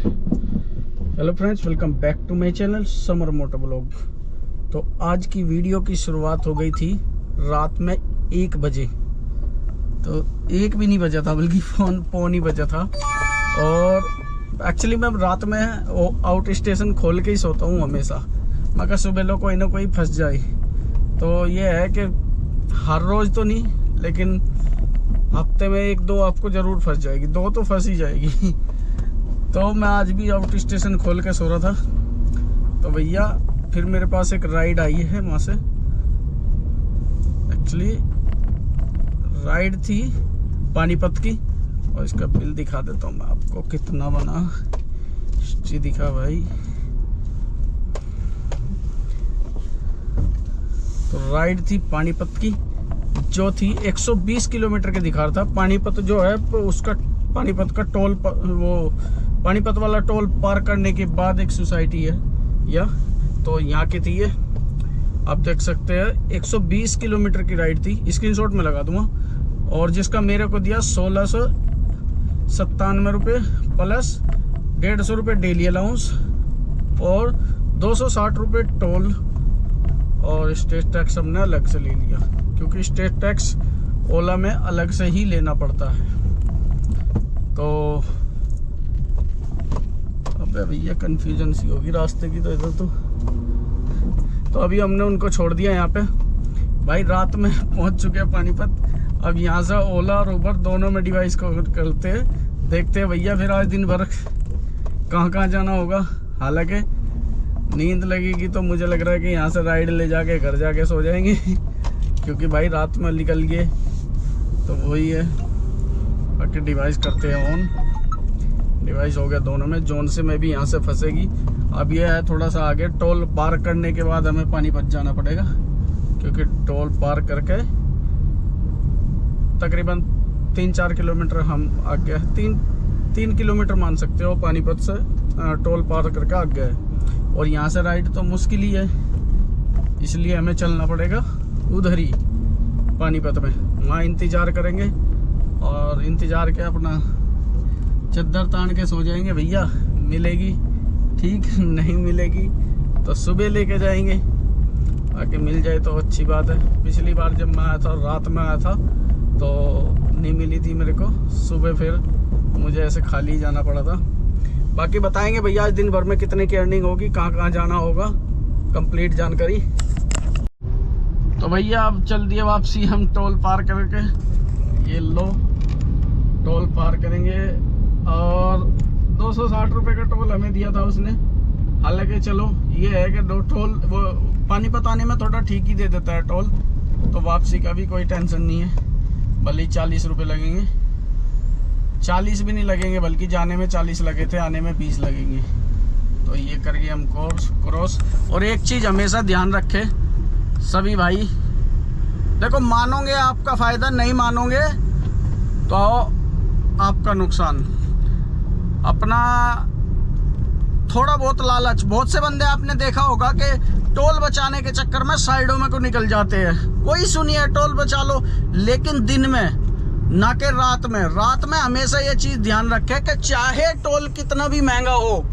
Hello friends, welcome back to my channel Samar motor blog. तो आज की वीडियो की शुरुआत हो गई थी रात में 1 बजे। तो 1 भी नहीं बजा था, बल्कि फोन ही बजा था। और एक्चुअली मैं रात में आउट स्टेशन खोल के ही सोता हूँ हमेशा, मगर सुबह लोग कोई ना कोई फंस जाए। तो ये है कि हर रोज़ तो नहीं, लेकिन हफ्ते में 1-2 आपको ज़रूर फंस जाएगी, 2 तो फंस ही जाएगी। तो मैं आज भी आउट स्टेशन खोल के सो रहा था, तो भैया फिर मेरे पास एक राइड आई है वहाँ से। एक्चुअली राइड थी पानीपत की, और इसका बिल दिखा देता हूँ मैं आपको कितना बना। जी दिखा भाई। तो राइड थी पानीपत की, जो थी 120 किलोमीटर के दिखा रहा था। पानीपत जो है उसका, पानीपत का टोल, वो पानीपत वाला टोल पार करने के बाद एक सोसाइटी है या, तो यहाँ की थी ये। आप देख सकते हैं 120 किलोमीटर की राइड थी। स्क्रीनशॉट में लगा दूंगा। और जिसका मेरे को दिया 1697 रुपये प्लस 150 रुपये डेली अलाउंस और 260 रुपये टोल। और स्टेट टैक्स हमने अलग से ले लिया, क्योंकि स्टेट टैक्स ओला में अलग से ही लेना पड़ता है। तो अबे भैया कन्फ्यूजन सी होगी रास्ते की, तो इधर तो अभी हमने उनको छोड़ दिया यहाँ पे। भाई रात में पहुँच चुके हैं पानीपत। अब यहाँ से ओला और उबर दोनों में डिवाइस को करते हैं, देखते हैं भैया फिर आज दिन भर कहाँ कहाँ जाना होगा। हालांकि नींद लगेगी तो मुझे लग रहा है कि यहाँ से राइड ले जाके घर जाके सो जाएंगे, क्योंकि भाई रात में निकल गए तो वही है। बाकी डिवाइस करते हैं ऑन। डिवाइस हो गया दोनों में। जोन से मैं भी यहाँ से फंसेगी। अब ये है थोड़ा सा आगे, टोल पार करने के बाद हमें पानीपत जाना पड़ेगा, क्योंकि टोल पार करके तकरीबन 3-4 किलोमीटर हम आगे, 3 किलोमीटर मान सकते हो पानीपत से टोल पार करके आगे है। और यहाँ से राइड तो मुश्किल ही है, इसलिए हमें चलना पड़ेगा उधर ही पानीपत में। वहाँ इंतज़ार करेंगे और इंतज़ार के अपना चद्दर तान के सो जाएंगे। भैया मिलेगी ठीक, नहीं मिलेगी तो सुबह लेके जाएंगे। आके मिल जाए तो अच्छी बात है। पिछली बार जब मैं आया था रात में आया था तो नहीं मिली थी मेरे को, सुबह फिर मुझे ऐसे खाली जाना पड़ा था। बाकी बताएंगे भैया आज दिन भर में कितने की अर्निंग होगी, कहाँ कहाँ जाना होगा, कंप्लीट जानकारी। तो भैया अब चल दिए वापसी हम टोल पार करके। ये लो टोल पार करेंगे, और 260 रुपये का टोल हमें दिया था उसने। हालांकि चलो ये है कि टोल वो पानीपत आने में थोड़ा ठीक ही दे देता है टोल, तो वापसी का भी कोई टेंशन नहीं है। भले 40 रुपये लगेंगे, 40 भी नहीं लगेंगे, बल्कि जाने में 40 लगे थे, आने में 20 लगेंगे। तो ये करके हम क्रॉस। और एक चीज़ हमेशा ध्यान रखे सभी भाई, देखो मानोगे आपका फ़ायदा, नहीं मानोगे तो आपका नुकसान। अपना थोड़ा बहुत लालच, बहुत से बंदे आपने देखा होगा कि टोल बचाने के चक्कर में साइडों में को निकल जाते हैं। वही सुनिए टोल बचा लो, लेकिन दिन में ना कि रात में। रात में हमेशा ये चीज़ ध्यान रखें कि चाहे टोल कितना भी महंगा हो,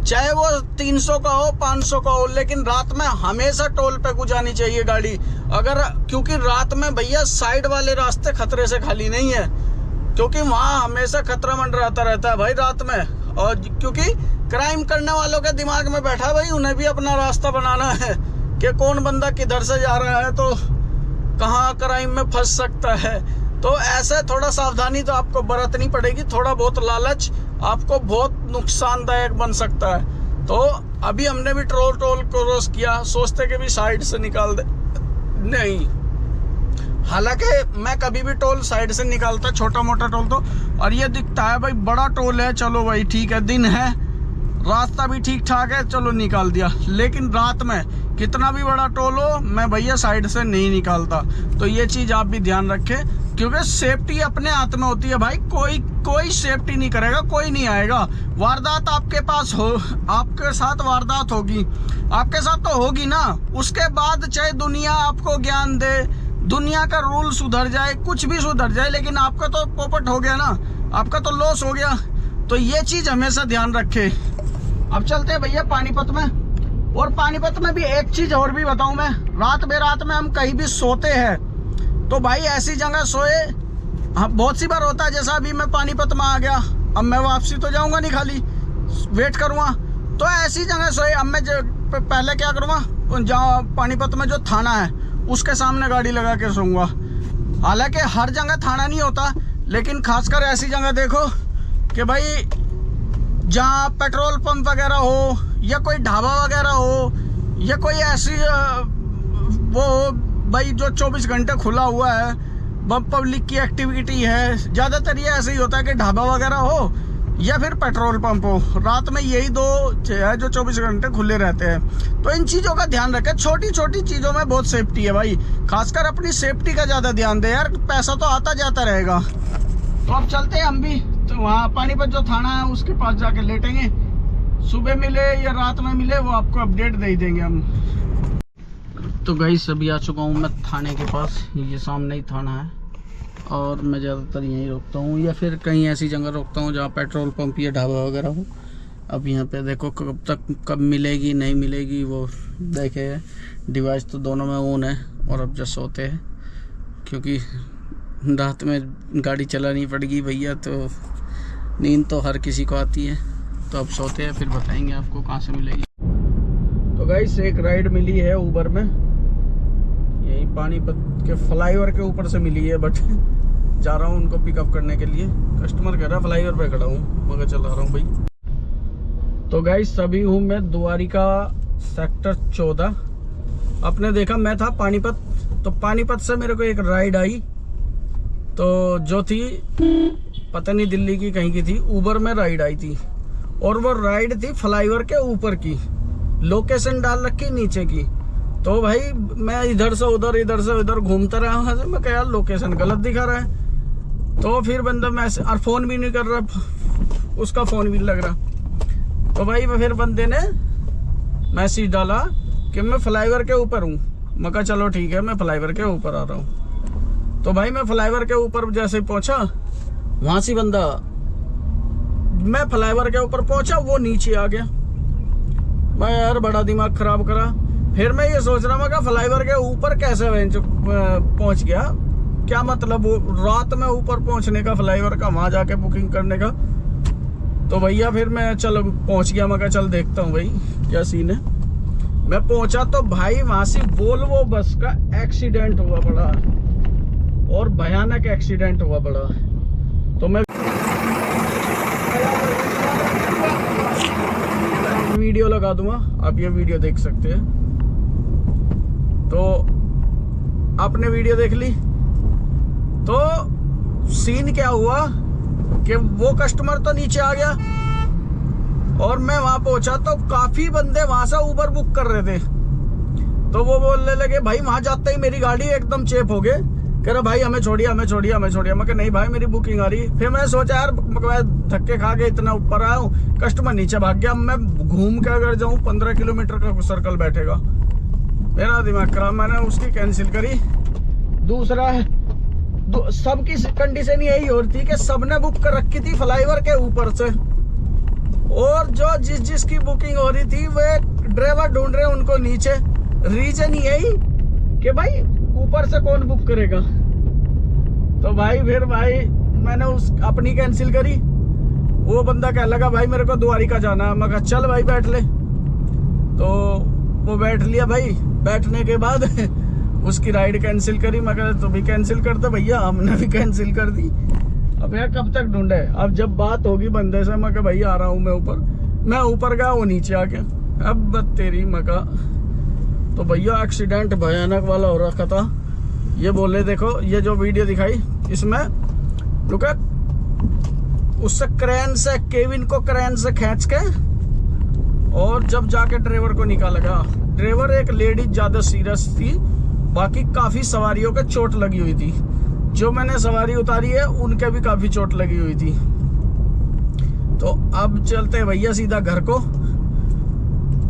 चाहे वो 300 का हो, 500 का हो, लेकिन रात में हमेशा टोल पे को जानी चाहिए गाड़ी। अगर, क्योंकि रात में भैया साइड वाले रास्ते खतरे से खाली नहीं है, क्योंकि वहाँ हमेशा खतरा मंडराता रहता है भाई रात में। और क्योंकि क्राइम करने वालों के दिमाग में बैठा भाई, उन्हें भी अपना रास्ता बनाना है कि कौन बंदा किधर से जा रहा है तो कहाँ क्राइम में फंस सकता है। तो ऐसे थोड़ा सावधानी तो आपको बरतनी पड़ेगी। थोड़ा बहुत लालच आपको बहुत नुकसानदायक बन सकता है। तो अभी हमने भी टोल क्रॉस किया, सोचते कि भी साइड से निकाल दे, नहीं। हालांकि मैं कभी भी टोल साइड से निकालता, छोटा मोटा टोल तो। और ये दिखता है भाई बड़ा टोल है, चलो भाई ठीक है, दिन है, रास्ता भी ठीक ठाक है, चलो निकाल दिया। लेकिन रात में कितना भी बड़ा टोल हो, मैं भैया साइड से नहीं निकालता। तो ये चीज़ आप भी ध्यान रखें, क्योंकि सेफ्टी अपने हाथ में होती है भाई। कोई सेफ्टी नहीं करेगा, कोई नहीं आएगा। वारदात आपके पास हो, आपके साथ वारदात होगी, आपके साथ तो होगी ना। उसके बाद चाहे दुनिया आपको ज्ञान दे, दुनिया का रूल सुधर जाए, कुछ भी सुधर जाए, लेकिन आपका तो पोपट हो गया ना, आपका तो लॉस हो गया। तो ये चीज हमेशा ध्यान रखे। अब चलते हैं भैया पानीपत में। और पानीपत में भी एक चीज और भी बताऊं मैं, रात बेरात में हम कहीं भी सोते हैं तो भाई ऐसी जगह सोए। हाँ, बहुत सी बार होता है, जैसा अभी मैं पानीपत में आ गया, अब मैं वापसी तो जाऊंगा नहीं, खाली वेट करूंगा, तो ऐसी जगह सोए। अब मैं पहले क्या करूंगा, जहाँ पानीपत में जो थाना है उसके सामने गाड़ी लगा के सोऊंगा। हालांकि हर जगह थाना नहीं होता, लेकिन खासकर ऐसी जगह देखो कि भाई जहाँ पेट्रोल पंप वगैरह हो, या कोई ढाबा वगैरह हो, या कोई ऐसी वो भाई जो 24 घंटे खुला हुआ है, पब्लिक की एक्टिविटी है। ज़्यादातर ये ऐसे ही होता है कि ढाबा वगैरह हो या फिर पेट्रोल पंप हो। रात में यही दो है जो 24 घंटे खुले रहते हैं। तो इन चीज़ों का ध्यान रखें। छोटी छोटी चीज़ों में बहुत सेफ्टी है भाई, खासकर अपनी सेफ्टी का ज़्यादा ध्यान दे यार, पैसा तो आता जाता रहेगा। तो अब चलते हैं हम भी, तो वहाँ पानीपत जो थाना है उसके पास जाके लेटेंगे। सुबह मिले या रात में मिले वो आपको अपडेट दे देंगे हम। तो गाइस अभी आ चुका हूँ मैं थाने के पास, ये सामने ही थाना है, और मैं ज़्यादातर यहीं रोकता हूँ या फिर कहीं ऐसी जगह रोकता हूँ जहाँ पेट्रोल पंप या ढाबा वगैरह हो। अब यहाँ पे देखो कब मिलेगी नहीं मिलेगी वो देखे, डिवाइस तो दोनों में ऑन है। और अब जस्ट सोते हैं, क्योंकि रात में गाड़ी चलानी पड़ेगी भैया, तो नींद तो हर किसी को आती है। तो अब सोते हैं, फिर बताएंगे आपको कहाँ से मिलेगी। तो गाइस एक राइड मिली है ऊबर में, यही पानीपत के फ्लाईओवर के ऊपर से मिली है, बट जा रहा हूँ उनको पिकअप करने के लिए। कस्टमर कह रहा फ्लाईओवर पे खड़ा हूँ, मगर चला रहा हूँ भाई। तो गाइस अभी हूँ मैं द्वारिका सेक्टर 14। आपने देखा मैं था पानीपत, तो पानीपत से मेरे को एक राइड आई, तो जो थी पता नहीं दिल्ली की कहीं की थी, ऊबर में राइड आई थी। और वो राइड थी फ्लाईओवर के ऊपर की, लोकेशन डाल रखी नीचे की। तो भाई मैं इधर से उधर घूमता रहा, मैं कहा यार लोकेशन गलत दिखा रहा है। तो फिर बंदा मैसेज, और फ़ोन भी नहीं कर रहा, उसका फ़ोन भी लग रहा। तो भाई फिर बंदे ने मैसेज डाला कि मैं फ्लाईओवर के ऊपर हूँ। मैं कहा चलो ठीक है, मैं फ्लाईओवर के ऊपर आ रहा हूँ। तो भाई मैं फ्लाईओवर के ऊपर जैसे पहुँचा, वहाँ से बंदा, मैं फ्लाईओवर के ऊपर पहुँचा, वो नीचे आ गया। मैं यार बड़ा दिमाग खराब करा। फिर मैं ये सोच रहा मैं फ्लाईओवर के ऊपर कैसे पहुंच गया, क्या मतलब वो रात में ऊपर पहुंचने का, फ्लाईओवर का वहां जाके बुकिंग करने का। तो भैया फिर मैं चलो पहुंच गया, मैं चल देखता हूँ भाई क्या सीन है। मैं पहुंचा तो भाई वहां से वोल्वो बस का एक्सीडेंट हुआ बड़ा, और भयानक एक्सीडेंट हुआ बड़ा। तो मैं वीडियो लगा दूंगा, आप ये वीडियो देख सकते हैं। तो आपने वीडियो देख ली, तो सीन क्या हुआ कि वो कस्टमर तो नीचे आ गया, और मैं वहां पहुंचा तो काफी बंदे वहां से ऊबर बुक कर रहे थे। तो वो बोलने लगे भाई, वहां जाते ही मेरी गाड़ी एकदम चेप हो गए, कह रहा भाई हमें छोड़िए हमें छोड़िए हमें छोड़िए। मैं कहा नहीं भाई मेरी बुकिंग आ रही। फिर मैं सोचा यार धक्के खा के इतना ऊपर आया हूँ, कस्टमर नीचे भाग गया, मैं घूम के अगर जाऊँ 15 किलोमीटर का सर्कल बैठेगा, मेरा दिमाग खराब। मैंने उसकी कैंसिल करी। दूसरा सबकी कंडीशन यही हो रही थी कि सबने बुक कर रखी थी फ्लाईओवर के ऊपर से, और जो जिसकी बुकिंग हो रही थी वे ड्राइवर ढूंढ रहे उनको नीचे। रीजन यही कि भाई ऊपर से कौन बुक करेगा। तो भाई फिर भाई मैंने उस अपनी कैंसिल करी। वो बंदा कहने लगा भाई मेरे को द्वारिका जाना है। मैं कहा चल भाई बैठ ले। तो वो बैठ लिया भाई। बैठने के बाद उसकी राइड कैंसिल करी। मैं कहा तो भी कैंसिल कर दे भैया, हमने भी कैंसिल कर दी। अब यार कब तक ढूंढे। अब जब बात होगी बंदे से, मैं कहा भैया आ रहा हूँ मैं ऊपर। मैं ऊपर गया, वो नीचे आ गया। अब तेरी मका। तो भैया एक्सीडेंट भयानक वाला हो रखा था। ये बोले देखो ये जो वीडियो दिखाई इसमें रुका उससे क्रेन से केविन को क्रेन से खींच के और जब जाके ड्राइवर को निकाला। ड्राइवर एक लेडीज ज्यादा सीरियस थी, बाकी काफी सवारियों के चोट लगी हुई थी। जो मैंने सवारी उतारी है उनके भी काफी चोट लगी हुई थी। तो अब चलते भैया सीधा घर को।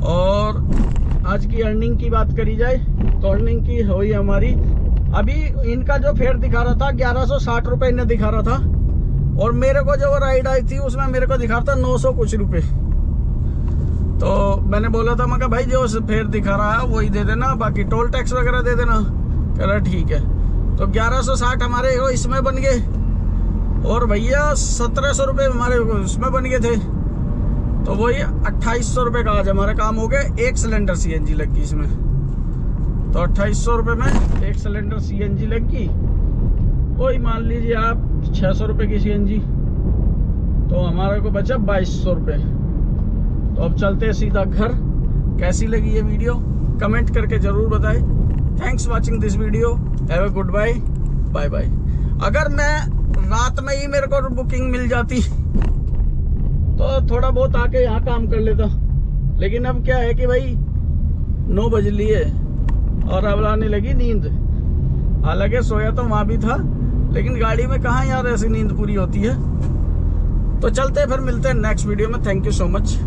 और आज की अर्निंग की बात करी जाए तो अर्निंग की हुई हमारी, अभी इनका जो फेयर दिखा रहा था 1160 रुपए इन्हें दिखा रहा था, और मेरे को जो राइड आई थी उसमें मेरे को दिखा था 900 कुछ रुपए। तो मैंने बोला था, मैं कहा भाई जो फेयर दिखा रहा है वही दे देना, बाकी टोल टैक्स वगैरह दे देना। कह रहा ठीक है। तो 1160 हमारे इसमें बन गए और भैया 1700 रुपये हमारे इसमें बन गए थे। तो वही 2800 रुपये का आज हमारा काम हो गया। एक सिलेंडर CNG लग गई इसमें, तो 2800 रुपये में एक सिलेंडर CNG लग गई। वही मान लीजिए आप 600 रुपये की CNG, तो हमारे को बचा 2200 रुपये। तो अब चलते हैं सीधा घर। कैसी लगी ये वीडियो कमेंट करके ज़रूर बताएं। Thanks watching this video, have a good bye, bye bye. अगर मैं रात में ही मेरे को बुकिंग मिल जाती तो थोड़ा बहुत आके यहाँ काम कर लेता, लेकिन अब क्या है कि भाई 9 बज लिए और अब आने लगी नींद। हालांकि सोया तो वहाँ भी था, लेकिन गाड़ी में कहाँ यार ऐसी नींद पूरी होती है। तो चलते हैं, फिर मिलते हैं नेक्स्ट वीडियो में। Thank you so much.